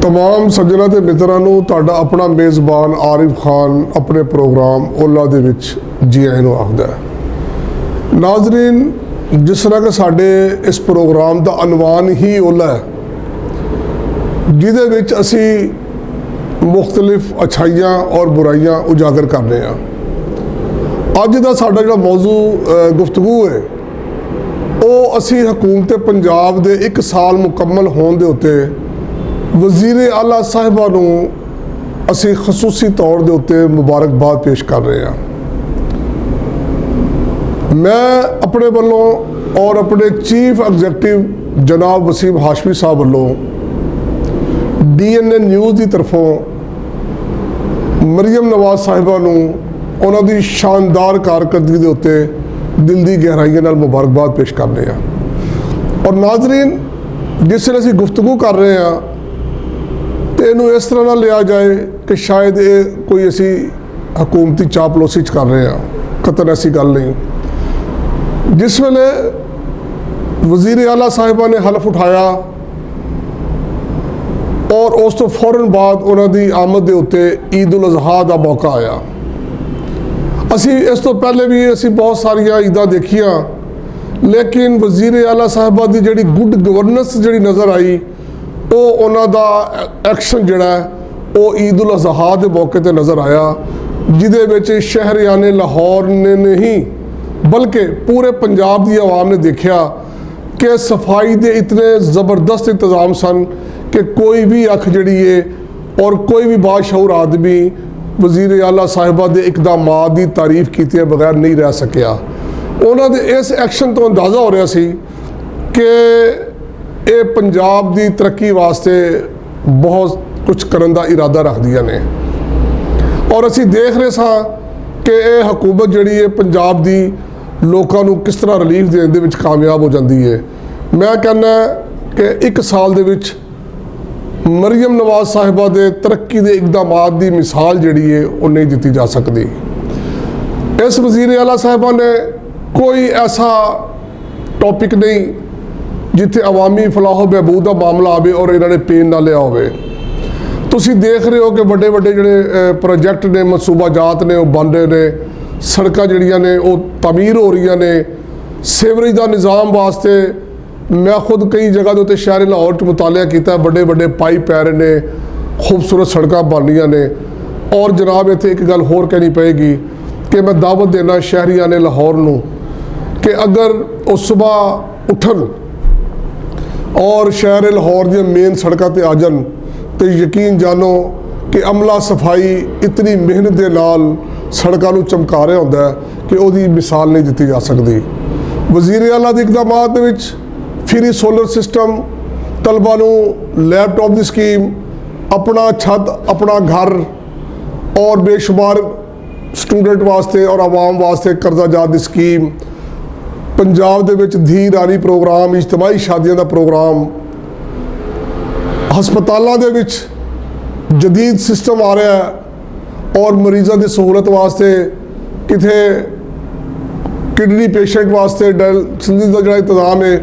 तमाम सज्जनों के मित्रों तुहाडा अपना मेज़बान आरिफ खान अपने प्रोग्राम ओला दे विच जी आए नूं आखदा है। नाज़रीन, जिस तरह के साडे इस प्रोग्राम का अनवान ही ओला है जिहदे विच असी मुख्तलिफ अच्छाइयां और बुराइयां उजागर करने हैं। अज का साडा जिहड़ा मौजू गुफ्तगू है वो असी हुकूमत पंजाब दे 1 साल मुकम्मल होने दे उत्ते वज़ीर आला साहिबा नूं असी खसूसी तौर के उत्ते मुबारकबाद पेश कर रहे हैं। मैं अपने वालों और अपने चीफ एग्जैक्टिव जनाब वसीम हाशमी साहब वालों DNA न्यूज़ की तरफों मरियम नवाज साहिबा नूं उन्हां दी शानदार कारकरदगी के उत्ते दिल की गहराइयों नाल मुबारकबाद पेश करने हैं। और नाजरीन, जिस तरह असीं गुफ्तगू कर रहे हैं तो इनू इस तरह ना लिया जाए कि शायद ये कोई असी हुकूमती चापलूसी कर रहे हैं। कतन ऐसी गल नहीं। जिस वेले वज़ीर आला साहिबा ने हलफ उठाया और उस तो फौरन बाद उन्होंने आमद के उत्ते ईद उल अज़हा का मौका आया। असी इस तो पहले भी असी बहुत सारिया ईदा देखिया, लेकिन वज़ीर आला साहिबा की जिहड़ी गुड गवर्नेंस जिहड़ी नज़र आई वो उन्हों का एक्शन जिहड़ा वो ईद उल अज़हा के मौके पर नज़र आया, जिहदे विच शहरियाने लाहौर ने नहीं बल्कि पूरे पंजाब की आवाम ने देखा कि सफाई के इतने ज़बरदस्त इंतज़ाम सन कि कोई भी अख जिहड़ी है और कोई भी बाशऊर आदमी वज़ीर आला साहिबा के इकदामात की तारीफ किए बगैर नहीं रह सकिया। उन्होंने इस एक्शन तो अंदाज़ा हो रहा सी कि ये पंजाब की तरक्की वास्ते बहुत कुछ करने का इरादा रखदियां ने। और असी देख रहे सां कि यह हुकूमत जिहड़ी है पंजाब की लोगों को किस तरह रिलीफ देने विच कामयाब हो जाती है। मैं कहना कि 1 साल दे विच मरियम नवाज साहिबा के तरक्की के इकदामात की मिसाल जिहड़ी है वो नहीं दी जा सकती। इस वज़ीर आला साहिबा ने कोई ऐसा टॉपिक नहीं जिथे अवामी फलाहो बहबूद का मामला आवे और इन्होंने पेन ना लिया होवे। तुसीं देख रहे हो कि बड़े बड़े जिहड़े प्रोजेक्ट ने मनसूबाजात ने वो बन रहे ने, सड़कां जिहड़ियां ने वो तमीर हो रही ने, सीवरेज का निज़ाम वास्ते मैं खुद कई जगह के उत्ते शहर लाहौर च मुतालिया किया, बड़े बड़े पाइप पै रहे ने, खूबसूरत सड़कां बन रही ने। और जनाब इत्थे एक गल होर कहनी पेगी कि मैं दावत देना शहरियां ने लाहौर नूं कि अगर वो सुबह उठन और शहर लाहौर दी मेन सड़कों पर आ जान तो यकीन जानो कि अमला सफाई इतनी मेहनत के नाल सड़कों को चमका रहा होंदा है कि उसकी मिसाल नहीं दी जा सकती। वज़ीर आला के इकदामात विच फ्री सोलर सिस्टम, तलबा नूं लैपटॉप की स्कीम, अपना छत अपना घर और बेशुमार स्टूडेंट वास्ते और आवाम वास्ते कर्जा जात की स्कीम, पंजाब दे विच धी रानी प्रोग्राम, इज्तमाही शादियों का प्रोग्राम, हस्पतालों के विच जदीद सिस्टम आ रहा है और मरीज़ों की सहूलत वास्ते किथे किडनी पेशेंट वास्ते डायलिसिस का जो इंतजाम है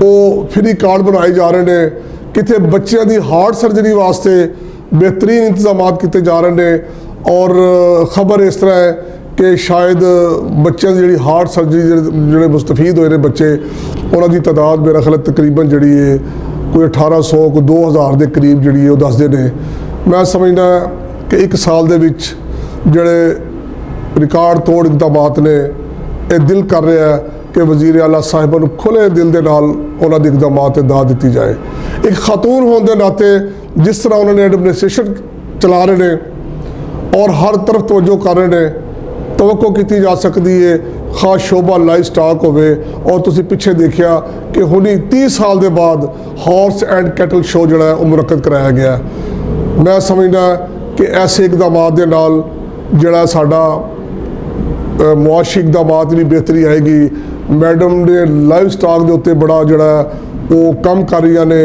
वो फ्री कार्ड बनाए जा रहे हैं, किथे बच्चों की हार्ट सर्जरी वास्ते बेहतरीन इंतजाम किए जा रहे हैं। और खबर इस तरह है कि शायद बच्चों की जी हार्ट सर्जरी जो मुस्तफीद होए बच्चे उन्होंने तादाद मेरा ख्याल तकरीबन जी है कोई 1800 कोई 2000 के करीब जी वो दसते हैं। मैं समझना कि 1 साल के जोड़े रिकॉर्ड तोड़ इकदामात ने यह दिल कर रहा है कि वज़ीर आला साहिबा नूं खुले दिल के नाल उन्होंने इकदामात दाद दी जाए। एक खातून होने के नाते जिस तरह उन्होंने एडमिनिस्ट्रेशन चला रहे हैं और हर तरफ तवज्जो कर रहे हैं, तवक्को की जा सकती है खास शोभा लाइफ स्टॉक होवे। और तुसीं पिछे देखिया कि हुणी 30 साल के बाद हॉर्स एंड कैटल शो जो है मुनक्कद कराया गया। मैं समझना कि ऐसे इकदामात के नाल जिहड़ा साडा मुआशी इकदामात भी बेहतरी आएगी। मैडम ने लाइफ स्टॉक के उत्ते बड़ा जोड़ा वो कम कर रही ने।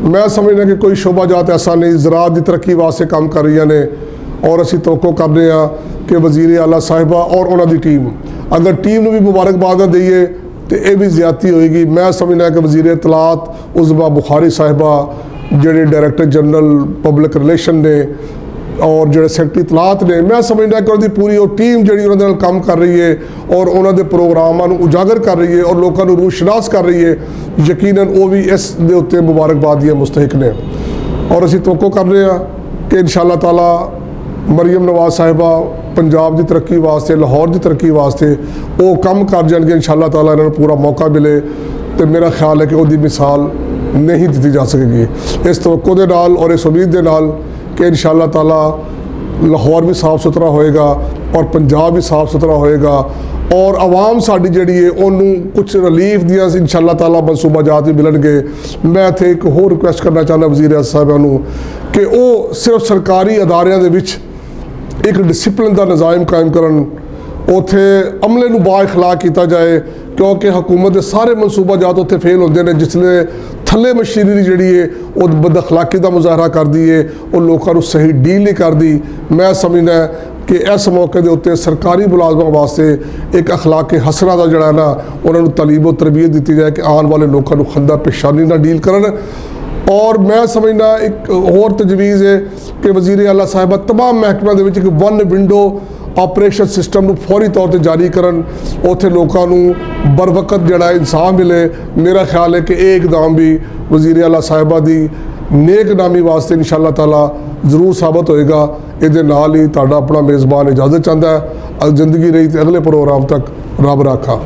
मैं समझना कि कोई शोभाजात ऐसा नहीं, ज़राअत की तरक्की वास्ते काम कर रही ने। और असी तवक्को कर रहे हैं कि वज़ीर आला साहिबा और उन्होंने टीम अगर टीम को भी मुबारकबाद ना दईए तो यह भी ज़्यादती होएगी। मैं समझना कि वज़ीर इतलात उज़मा बुखारी साहिबा ਜਿਹੜੇ ਡਾਇਰੈਕਟਰ ਜਨਰਲ ਪਬਲਿਕ ਰਿਲੇਸ਼ਨ ਨੇ ਔਰ ਜਿਹੜੇ ਸੈਕਟਰੀ ਇਤਲਾਤ ਨੇ, ਮੈਂ ਸਮਝਦਾ ਕਿ ਉਹਦੀ ਪੂਰੀ ਉਹ ਟੀਮ ਜਿਹੜੀ ਉਹਨਾਂ ਦੇ ਨਾਲ ਕੰਮ ਕਰ ਰਹੀ ਹੈ ਔਰ ਉਹਨਾਂ ਦੇ ਪ੍ਰੋਗਰਾਮਾਂ ਨੂੰ ਉਜਾਗਰ ਕਰ ਰਹੀ ਹੈ ਔਰ ਲੋਕਾਂ ਨੂੰ ਰੂਸ਼ਨਾਸ ਕਰ ਰਹੀ ਹੈ, ਯਕੀਨਨ ਉਹ ਵੀ ਇਸ ਦੇ ਉੱਤੇ ਮੁਬਾਰਕਬਾਦ ਦੀਆਂ ਮੁਸਤਹਿਕ ਨੇ। ਔਰ ਅਸੀਂ ਤੋਕੋ ਕਰ ਰਹੇ ਹਾਂ ਕਿ ਇਨਸ਼ਾਅੱਲਾ ਤਾਲਾ ਮਰੀਮ ਨਵਾਜ਼ ਸਾਹਿਬਾ ਪੰਜਾਬ ਦੀ ਤਰੱਕੀ ਵਾਸਤੇ, ਲਾਹੌਰ ਦੀ ਤਰੱਕੀ ਵਾਸਤੇ ਉਹ ਕੰਮ ਕਰ ਜਾਣਗੇ। ਇਨਸ਼ਾਅੱਲਾ ਤਾਲਾ ਇਹਨਾਂ ਨੂੰ ਪੂਰਾ ਮੌਕਾ ਮਿਲੇ ਤੇ ਮੇਰਾ ਖਿਆਲ ਹੈ ਕਿ ਉਹਦੀ ਮਿਸਾਲ ਨਹੀਂ ਦਿੱਤੀ ਜਾ ਸਕੇਗੀ। ਇਸ ਤੋਕੋ ਦੇ ਨਾਲ ਔਰ ਇਸ ਉਮੀਦ ਦੇ ਨਾਲ ਕਿ ਇਨਸ਼ਾਅੱਲਾ ਤਾਲਾ ਲਾਹੌਰ ਵੀ ਸਾਫ਼ ਸੁਥਰਾ ਹੋਏਗਾ ਔਰ ਪੰਜਾਬ ਵੀ ਸਾਫ਼ ਸੁਥਰਾ ਹੋਏਗਾ ਔਰ ਆਵਾਮ ਸਾਡੀ ਜਿਹੜੀ ਹੈ ਉਹਨੂੰ ਕੁਝ ਰਿਲੀਫ ਦੀਆਂ ਇਨਸ਼ਾਅੱਲਾ ਤਾਲਾ ਮਨਸੂਬਾਜਾਤ ਵੀ ਮਿਲਣਗੇ। ਮੈਂ ਇੱਥੇ ਇੱਕ ਹੋਰ ਰਿਕੁਐਸਟ ਕਰਨਾ ਚਾਹੁੰਦਾ ਵਜ਼ੀਰ ਆਜ਼ਮ ਸਾਹਿਬਾਨ ਨੂੰ ਕਿ ਉਹ ਸਿਰਫ ਸਰਕਾਰੀ ਅਦਾਰਿਆਂ ਦੇ ਵਿੱਚ ਇੱਕ ਡਿਸਿਪਲਿਨ ਦਾ ਨਿਜ਼ਾਮ ਕਾਇਮ ਕਰਨ, ਉੱਥੇ ਅਮਲੇ ਨੂੰ ਬਾਇਖਲਾਕ ਕੀਤਾ ਜਾਏ, ਕਿਉਂਕਿ ਹਕੂਮਤ ਦੇ ਸਾਰੇ ਮਨਸੂਬਾਜਾਤ ਉੱਥੇ ਫੇਲ ਹੁੰਦੇ ਨੇ ਜਿਸਲੇ ਥੱਲੇ ਮਸ਼ੀਨਰੀ ਜਿਹੜੀ ਹੈ ਉਹ ਬਦਅਖਲਾਕੀ ਦਾ ਮੁਜ਼ਾਹਰਾ ਕਰਦੀ ਹੈ, ਉਹ ਲੋਕਾਂ ਨੂੰ ਸਹੀ ਡੀਲ ਨਹੀਂ ਕਰਦੀ। ਮੈਂ ਸਮਝਦਾ ਕਿ ਇਸ ਮੌਕੇ ਦੇ ਉੱਤੇ ਸਰਕਾਰੀ ਮੁਲਾਜ਼ਮਾਂ ਵਾਸਤੇ ਇੱਕ ਅਖਲਾਕ ਹਸਨਾ ਦਾ ਜਿਹੜਾ ਨਾ ਉਹਨਾਂ ਨੂੰ ਤਾਲੀਮ और ਤਰਬੀਅਤ ਦਿੱਤੀ ਜਾਏ ਕਿ ਆਉਣ ਵਾਲੇ ਲੋਕਾਂ ਨੂੰ ਖੰਦਾ ਪੇਸ਼ਾਨੀ ਨਾਲ ਡੀਲ ਕਰਨ। ਔਰ ਮੈਂ ਸਮਝਦਾ ਇੱਕ ਹੋਰ ਤਜਵੀਜ਼ ਹੈ ਕਿ ਵਜ਼ੀਰ ਆਲਾ ਸਾਹਿਬਾ तमाम ਮਹਿਕਮਿਆਂ ਦੇ ਵਿੱਚ ਇੱਕ ਵਨ ਵਿੰਡੋ ਆਪਰੇਸ਼ਨ ਸਿਸਟਮ ਨੂੰ ਫੌਰੀ ਤੌਰ ਤੇ ਜਾਰੀ ਕਰਨ, ਉੱਥੇ ਲੋਕਾਂ ਨੂੰ बर वक्त ਜਿਹੜਾ ਇਨਸਾਫ ਮਿਲੇ। ਮੇਰਾ ਖਿਆਲ ਹੈ ਕਿ ਇਹ ਇਕਦਾਮ ਵੀ ਵਜ਼ੀਰ ਆਲਾ ਸਾਹਿਬਾ ਦੀ ਨੇਕ ਨਾਮੀ ਵਾਸਤੇ ਇਨਸ਼ਾਅੱਲਾ ਤਾਲਾ ਜ਼ਰੂਰ ਸਾਬਤ ਹੋਏਗਾ। ਇਹਦੇ ਨਾਲ ਹੀ ਤੁਹਾਡਾ ਆਪਣਾ ਮੇਜ਼ਬਾਨ ਇਜਾਜ਼ਤ ਚਾਹੁੰਦਾ ਹੈ। ਜ਼ਿੰਦਗੀ ਰਹੀ ਤੇ ਅਗਲੇ ਪ੍ਰੋਗਰਾਮ ਤੱਕ ਰੱਬ ਰਾਖਾ।